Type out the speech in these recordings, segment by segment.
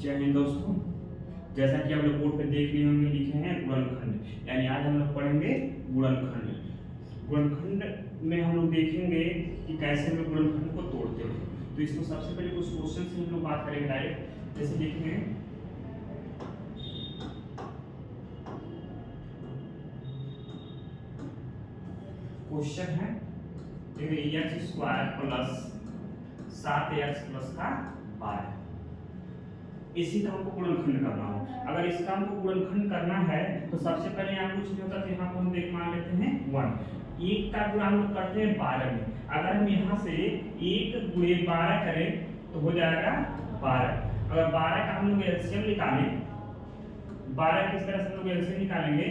जय हिंद दोस्तों। जैसा कि आप लोग बोर्ड पे देख लिए होंगे, लिखे हैं गुणनखंड, यानी आज हम लोग पढ़ेंगे गुणनखंड। गुणनखंड में हम लोग देखेंगे कि कैसे हम लोग गुणनखंड को तोड़ते हैं। तो इसको सबसे पहले कुछ क्वेश्चन से हम लोग बात करेंगे डायरेक्ट। जैसे लिखेंगे क्वेश्चन है x square plus 7x plus का 12, इसी काम को गुणनखंड करना हो। अगर इस काम को गुणनखंड करना है तो सबसे पहले यहाँ कुछ नहीं होता, तो यहाँ को हम देख मान लेते हैं 1। एक का गुणा हम लोग करते हैं 12 में। अगर हम यहाँ से 1 गुणे 12 करें तो हो जाएगा 12। अगर 12 का हम लोग एलसीएम निकालें, 12 किस तरह से हम लोग एलसीएम निकालेंगे,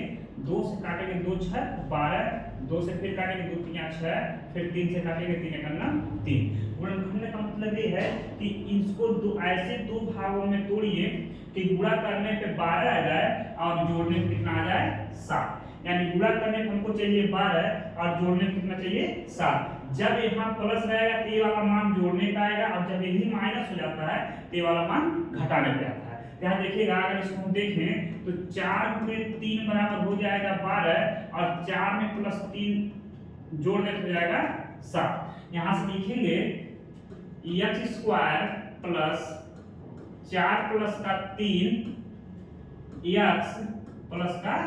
2 से काटेंगे 2 6 12, 2 से फिर काटेंगे 2 3 6, फिर 3 से काटेंगे 3 करना 3। गुणनखंड का मतलब ये है कि इसको ऐसे दो भागों में तोड़िए कि गुणा करने पे 12 आ जाए और जोड़ने पे कितना आ जाए 7। यानी गुणा करने पे हमको चाहिए 12 और जोड़ने पे कितना चाहिए 7। जब यहाँ प्लस रहेगा तो ये वाला मान जोड़ने पे आएगा, और जब यही माइनस हो जाता है तो ये वाला मान घटाने पे आता है। यहाँ देखिएगा, अगर इसको हम देखें तो 4 गुणे 3 बराबर हो जाएगा 12, और 4 में प्लस 3 जोड़ने पे हो जाएगा 7। यहाँ से लिखेंगे एक्स स्क्वायर प्लस 4 प्लस का 3 एक्स प्लस का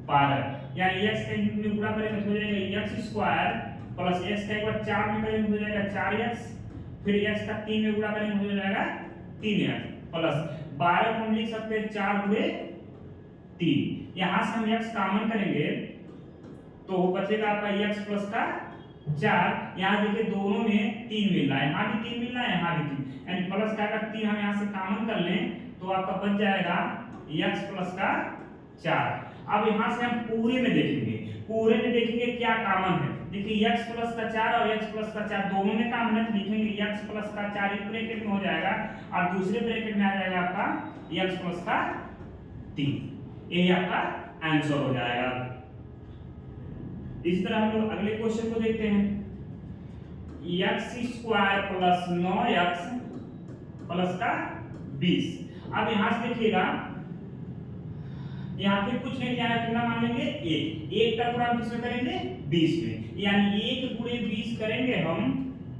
12, यानी एक्स का में गुणा करेंगे तो हो जाएगा एक्स स्क्वायर प्लस एक्स का एक बार 4 में करेंगे तो हो जाएगा 4x, फिर एक्स का 3 में गुणा करेंगे तो हो जाएगा 3x प्लस 12 को हम लिख सकते हैं 4 गुणे 3। यहाँ से हम x कॉमन करेंगे तो बचेगा आपका x प्लस का 4। यहाँ देखिए दोनों में 3 मिल रहा है, यहाँ भी 3 मिल रहा है, यहाँ भी 3, यानी प्लस का अगर 3 हम यहाँ से कॉमन कर लें तो आपका बच जाएगा x प्लस का 4। अब यहाँ से हम पूरे में देखेंगे क्या कॉमन है। देखिए x प्लस का 4 और x प्लस का 4 दोनों में कॉमन है, तो लिखेंगे x प्लस का 4 एक ब्रैकेट में हो जाएगा और दूसरे ब्रैकेट में आ जाएगा आपका x प्लस का 3। यही आपका आंसर हो जाएगा। इस तरह हम लोग अगले क्वेश्चन को देखते हैं। X square plus 9x plus का 20। अब यहां से देखिएगा, यहाँ फिर कुछ नहीं किया है, कितना मान लेंगे 1 का गुणा किसमें करेंगे 20 में, यानी 1 गुणे 20 करेंगे हम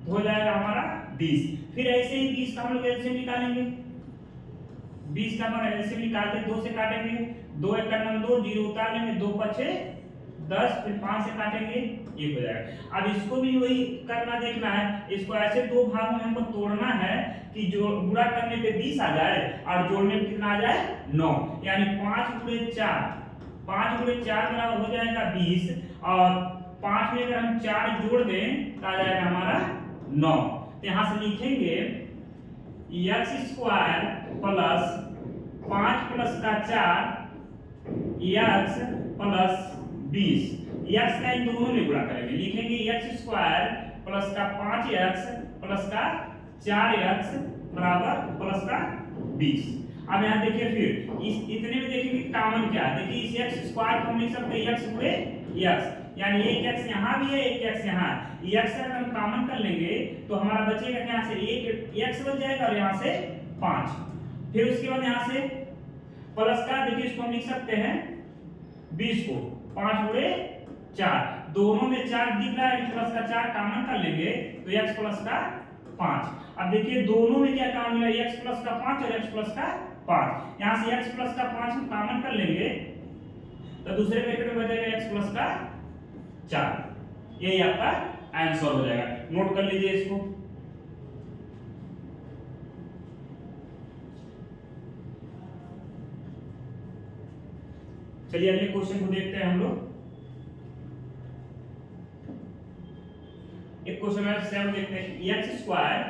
तो हो जाएगा हमारा 20। फिर ऐसे ही 20 का हम लोग एलसीएम निकालेंगे, 20 का हम एलसीएम निकालते 2 से काटेंगे, 2 1 का 2 0 उतार लेंगे, 2 5 10, फिर 5 से काटेंगे 1 हो जाएगा। अब इसको भी वही करना देखना है, इसको ऐसे दो भागों में हमको तोड़ना है कि जो गुणा करने पे 20 आ जाए और जोड़ने पे कितना आ जाए 9, यानी 5 गुणे 4 बराबर हो जाएगा 20, और 5 में अगर हम 4 जोड़ दें तो आ जाएगा हमारा 9। तो यहाँ से लिखेंगे एक्स स्क्वायर प्लस 5 प्लस का 4 एक्स प्लस 20। x का इन दोनों में गुणा करेंगे, लिखेंगे x स्क्वायर प्लस का 5x प्लस का 4x बराबर प्लस का 20। अब यहाँ देखिए फिर इस इतने में देखेंगे कॉमन क्या है। देखिए इस x स्क्वायर को हम लिख सकते हैं x गुणे x, यानी एक x यहाँ भी है, एक x यहाँ है। x से अगर हम कॉमन कर लेंगे तो हमारा बचेगा यहाँ से एक x बच जाएगा और यहाँ से 5। फिर उसके बाद यहाँ से प्लस का, देखिए इसको हम लिख सकते हैं 20 को 5 गुणे 4, दोनों में 4 दिख रहा है, प्लस का 4 कॉमन कर लेंगे तो x प्लस का 5। अब देखिए दोनों में क्या कॉमन मिला, x प्लस का 5 और x प्लस का 5। यहाँ से x प्लस का 5 हम कॉमन कर लेंगे तो दूसरे ब्रैकेट में बचेगा x प्लस का 4। यही आपका आंसर हो जाएगा। नोट कर लीजिए इसको। चलिए अगले क्वेश्चन को देखते हैं हम लोग। एक क्वेश्चन है 7 देखते हैं। एक्स स्क्वायर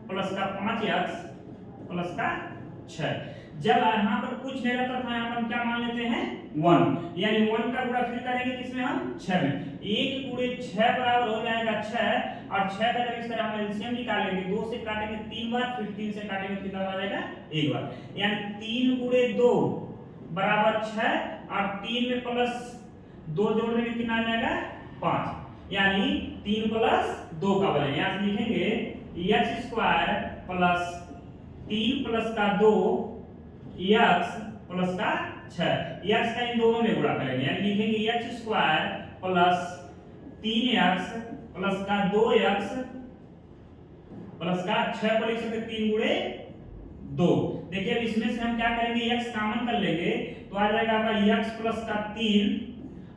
प्लस का 5x प्लस का 6। जब यहाँ पर कुछ नहीं रहता था, यहाँ पर हम क्या मान लेते हैं 1, यानी 1 का गुणा फिर करेंगे किसमें हम 6 में। 1 गुणे 6 बराबर हो जाएगा 6, और 6 का जब इस तरह हम एलसीएम निकालेंगे 2 से काटेंगे 3 बार, फिर 3 से काटेंगे कितना आ जाएगा 1 बार, यानी 3 गुणे 2 बराबर 6, और 3 में प्लस 2 जोड़ने में कितना आ जाएगा 5, यानी 3 प्लस 2 का बनेगा। यहाँ से लिखेंगे एक्स स्क्वायर प्लस 3 प्लस का 2 x प्लस का 6, x का इन दोनों में गुणा करेंगे यानी लिखेंगे x square plus 3x plus का 2x प्लस का 6 को लिख सकते 3 गुणे 2। देखिए अब इसमें से हम क्या करेंगे, x कॉमन कर लेंगे तो आ जाएगा आपका x प्लस का 3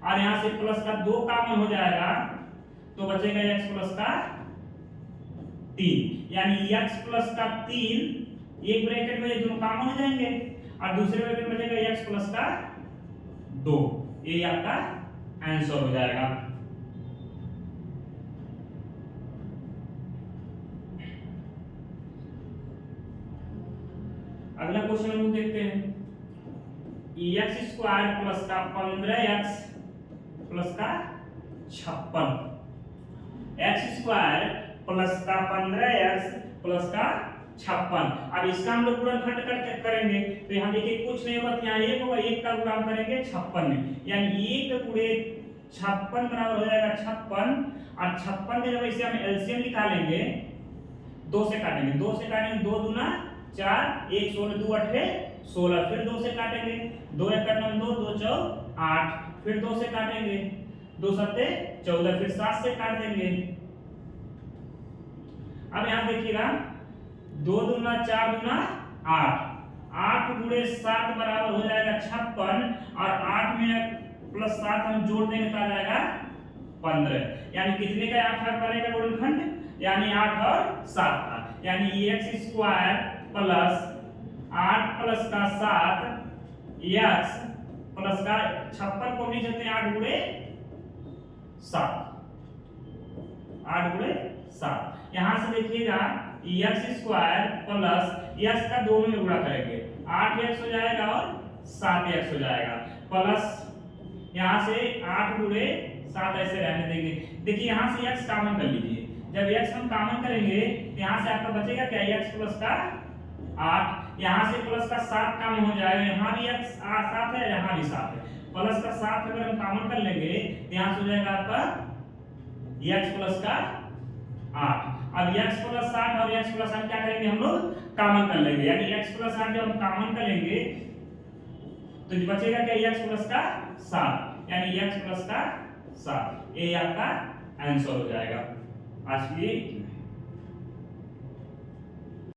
और यहां से प्लस का 2 कॉमन हो जाएगा तो बचेगा x प्लस का 3, यानी x प्लस का 3 एक ब्रैकेट में ये दोनों कॉमन हो जाएंगे और दूसरे ब्रैकेट में बचेगा x प्लस का 2। ये आपका आंसर हो जाएगा। अगला क्वेश्चन हम देखते हैं, x स्क्वायर प्लस का 15x प्लस का 56, x स्क्वायर प्लस का 15x प्लस का 56। अब इसका हम लोग गुणनखंड करेंगे तो यहाँ देखिए कुछ नहीं होगा, यहाँ 1 होगा, 1 का गुणा करेंगे 56 में, यानी 1 गुणे 56 बराबर हो जाएगा 56 और 56 के जब इसे हम एलसीएम निकालेंगे 2 से काटेंगे, 2 से काटेंगे 2 दूना 4, 1 16 2 8 16, फिर 2 से काटेंगे 2 1 9 2 2 4 8, फिर 2 से काटेंगे 2 7 14, फिर 7 से काट देंगे। अब यहां देखिएगा 2 दूना 4 दूना 8, 8 गुणे 7 बराबर हो जाएगा 56 और 8 में प्लस 7 हम जोड़ देंगे तो आ जाएगा 15, यानी कितने का यहाँ फर्क पड़ेगा गुणनखंड, यानी 8 और 7 का, यानी x स्क्वायर प्लस 8 प्लस का 7 x प्लस का 56 को लिख सकते हैं 8 गुणे 7, 8 गुणे 7। यहां से देखिएगा x स्क्वायर प्लस x का दोनों में गुणा करेंगे 8x हो जाएगा और 7x हो जाएगा, प्लस यहां से 8 गुणे 7 ऐसे रहने देंगे। देखिए यहां से x कॉमन कर लीजिए, जब x हम कॉमन करेंगे तो यहां से आपका बचेगा क्या, x प्लस का 8, यहां से प्लस का 7 कॉमन हो जाएगा, यहां भी x 7 है, यहां भी 7 है, प्लस का 7 अगर हम कॉमन कर लेंगे तो यहां से हो जाएगा आपका x प्लस का 8। अब x प्लस 8 और x प्लस 8 क्या करेंगे हम लोग कॉमन कर लेंगे, यानी x प्लस 8 जब हम कॉमन कर लेंगे तो जो बचेगा क्या, x प्लस का 7, यानी x प्लस का 7, ये आपका आंसर हो जाएगा। आज के लिए